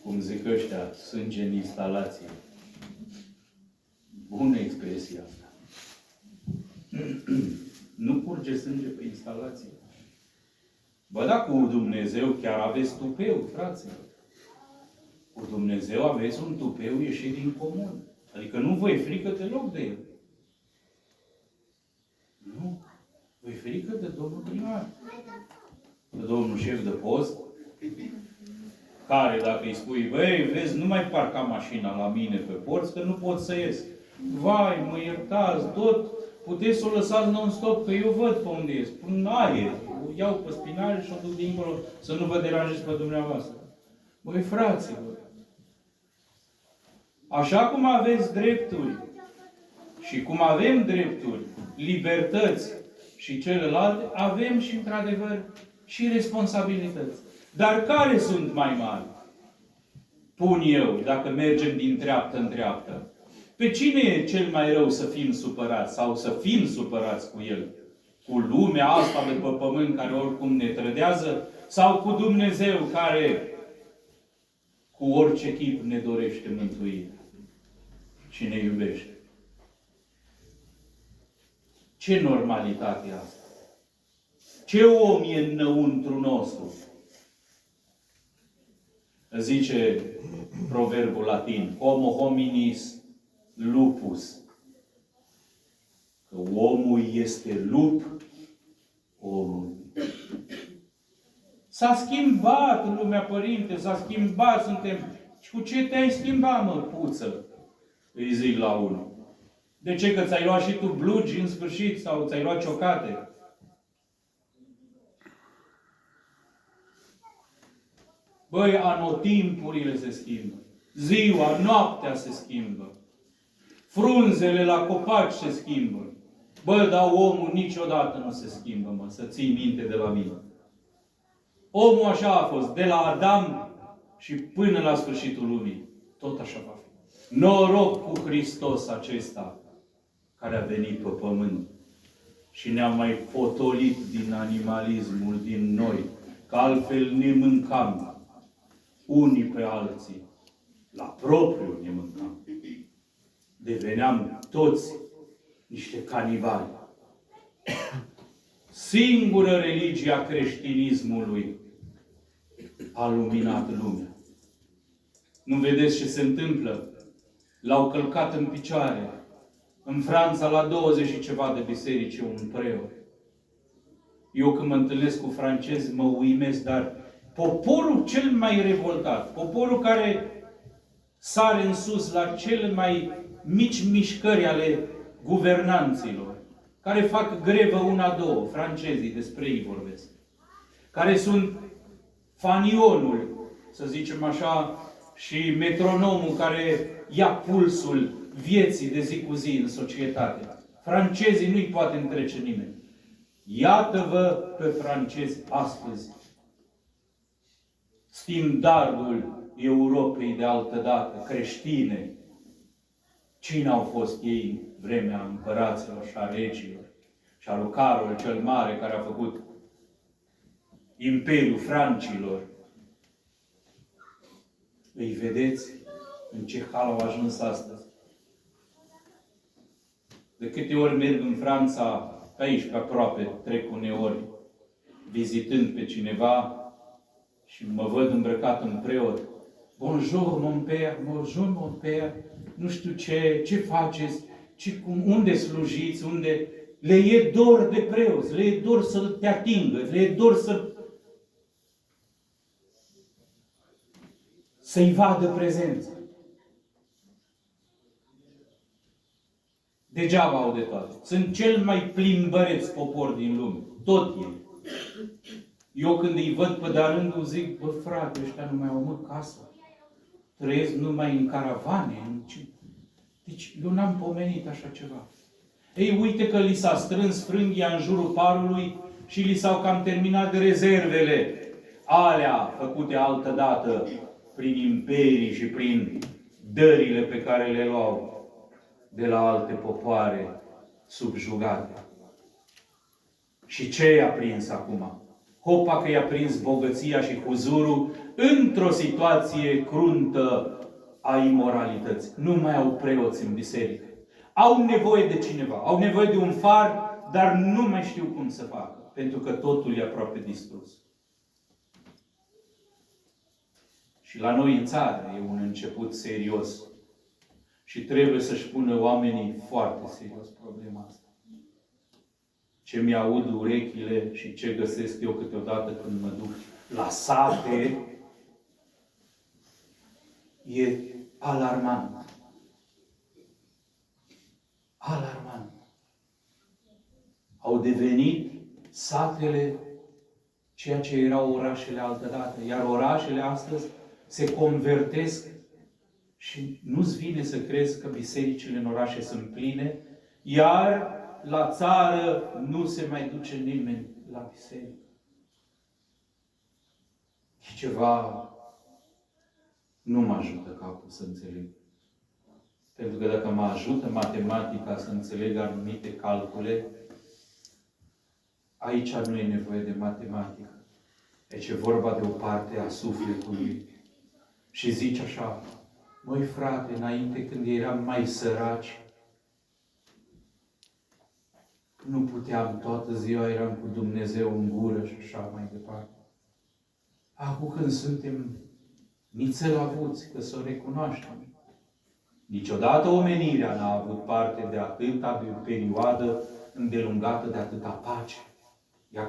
cum zic ăștia, sânge în instalație. Bună expresia asta. Nu curge sânge pe instalație. Bă, da, cu Dumnezeu chiar aveți tupeu, fraților. Cu Dumnezeu aveți un tupeu ieșit din comun. Adică nu vă e frică deloc de El. Nu. Vă e frică de domnul primar. De domnul șef de post. Care, dacă îi spui, băi, vezi, nu mai parca mașina la mine pe porți, că nu pot să ies. Vai, mă iertați, tot, puteți să o lăsați non-stop, că eu văd pe unde ies. Pun aer, o iau pe spinare și o duc dincolo, să nu vă deranjez pe dumneavoastră. Băi, fraților, așa cum aveți drepturi și cum avem drepturi, libertăți și celelalte, avem și, într-adevăr, și responsabilități. Dar care sunt mai mari? Pun eu, dacă mergem din treaptă în treaptă. Pe cine e cel mai rău să fim supărați sau să fim supărați cu El? Cu lumea asta de pe pământ care oricum ne trădează? Sau cu Dumnezeu care cu orice chip ne dorește mântuirea și ne iubește? Ce normalitate e asta? Ce om e înăuntru nostru? Zice proverbul latin, homo hominis lupus. Că omul este lup, omul. S-a schimbat lumea, părinte, s-a schimbat, suntem... Și cu ce te-ai schimbat, mă, puță? Îi zic la unul. De ce? Că ți-ai luat și tu blugi în sfârșit sau ți-ai luat ciocate? Băi, anotimpurile se schimbă. Ziua, noaptea se schimbă. Frunzele la copaci se schimbă. Bă, dar omul niciodată nu se schimbă, mă, să ții minte de la mine. Omul așa a fost, de la Adam și până la sfârșitul lumii. Tot așa va fi. Noroc cu Hristos acesta care a venit pe pământ și ne-a mai potolit din animalismul din noi, că altfel ne mâncam unii pe alții. La propriu ne mâncam. Deveneam toți niște canibali. Singură religie a creștinismului a luminat lumea. Nu vedeți ce se întâmplă? L-au călcat în picioare. În Franța, la 20 și ceva de biserici, un preot. Eu când mă întâlnesc cu francezi, mă uimesc, dar poporul cel mai revoltat, poporul care sare în sus la cele mai mici mișcări ale guvernanților, care fac grevă una-două, francezii, despre ei vorbesc, care sunt fanionul, să zicem așa, și metronomul care ia pulsul vieții de zi cu zi în societate. Francezii nu-i poate întrece nimeni. Iată-vă pe francezi astăzi. Standardul Europei de altădată, creștine. Cine au fost ei în vremea împăraților și a regilor? Și a lui Carol cel Mare, care a făcut Imperiul Francilor. Îi vedeți în ce hal au ajuns astăzi? De câte ori merg în Franța, pe aici, pe aproape, trec uneori, vizitând pe cineva și mă văd îmbrăcat în preot. Bonjour, mon père, bonjour, mon père, nu știu ce faceți, unde slujiți, unde... Le e dor de preoți, le e dor să te atingă, le e dor să-i vadă prezența. Degeaba au de toate. Sunt cel mai plimbăreț popor din lume. Tot ei. Eu când îi văd pe de-a rândul zic, bă frate, ăștia nu mai au mă casă. Trăiesc numai în caravane. Deci eu n-am pomenit așa ceva. Ei, uite că li s-a strâns frânghia în jurul parului și li s-au cam terminat rezervele alea făcute altădată prin imperii și prin dările pe care le luau de la alte popoare subjugate. Și ce i-a prins acum? Hopa că i-a prins bogăția și huzurul într-o situație cruntă a imoralității. Nu mai au preoți în biserică. Au nevoie de cineva, au nevoie de un far, dar nu mai știu cum să facă, pentru că totul e aproape distrus. Și la noi în țară e un început serios. Și trebuie să-și pună oamenii foarte serios problema asta. Ce mi-aud urechile și ce găsesc eu câteodată când mă duc la sate, e alarmant. Alarmant. Au devenit satele ceea ce erau orașele altădată. Iar orașele astăzi se convertesc și nu-ți vine să crezi că bisericile în orașe sunt pline, iar la țară nu se mai duce nimeni la biserică. E ceva nu mă ajută capul să înțeleg. Pentru că dacă mă ajută matematica să înțeleg anumite calcule, aici nu e nevoie de matematică. Deci e vorba de o parte a sufletului. Și zici așa: măi frate, înainte când eram mai săraci, nu puteam, toată ziua eram cu Dumnezeu în gură și așa mai departe. Acum când suntem nițel avuți, că să o recunoaștem. Niciodată omenirea n-a avut parte de atâta perioadă îndelungată de atâta pace. Ea